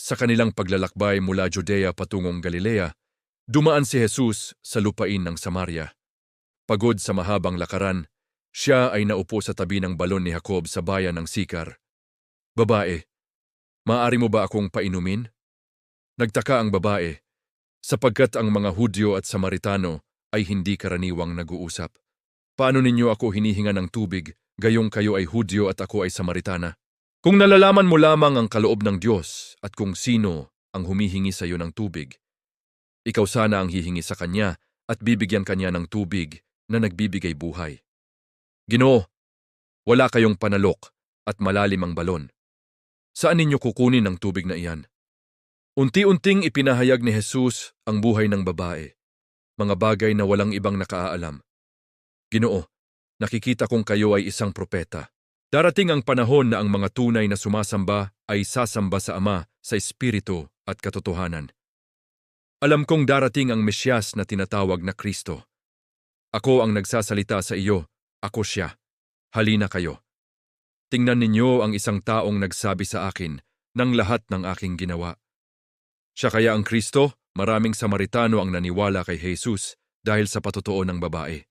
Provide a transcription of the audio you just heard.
Sa kanilang paglalakbay mula Judea patungong Galilea, dumaan si Jesus sa lupain ng Samaria. Pagod sa mahabang lakaran, siya ay naupo sa tabi ng balon ni Jacob sa bayan ng Sikar. "Babae, maaari mo ba akong painumin?" Nagtaka ang babae, sapagkat ang mga Hudyo at Samaritano ay hindi karaniwang nag-uusap. "Paano ninyo ako hinihinga ng tubig, gayong kayo ay Hudyo at ako ay Samaritana? Kung nalalaman mo lamang ang kaloob ng Diyos at kung sino ang humihingi sa iyo ng tubig, ikaw sana ang hihingi sa kanya at bibigyan kanya ng tubig na nagbibigay buhay. Ginoo, wala kayong panalok at malalim ang balon. Saan ninyo kukunin ang tubig na iyan?" Unti-unting ipinahayag ni Jesus ang buhay ng babae, mga bagay na walang ibang nakaalam. "Ginoo, nakikita kong kayo ay isang propeta. Darating ang panahon na ang mga tunay na sumasamba ay sasamba sa Ama sa Espiritu at katotohanan. Alam kong darating ang Mesyas na tinatawag na Kristo. Ako ang nagsasalita sa iyo, ako siya. Halina kayo. Tingnan ninyo ang isang taong nagsabi sa akin ng lahat ng aking ginawa." Siya kaya ang Kristo? Maraming Samaritano ang naniwala kay Jesus dahil sa patotoo ng babae.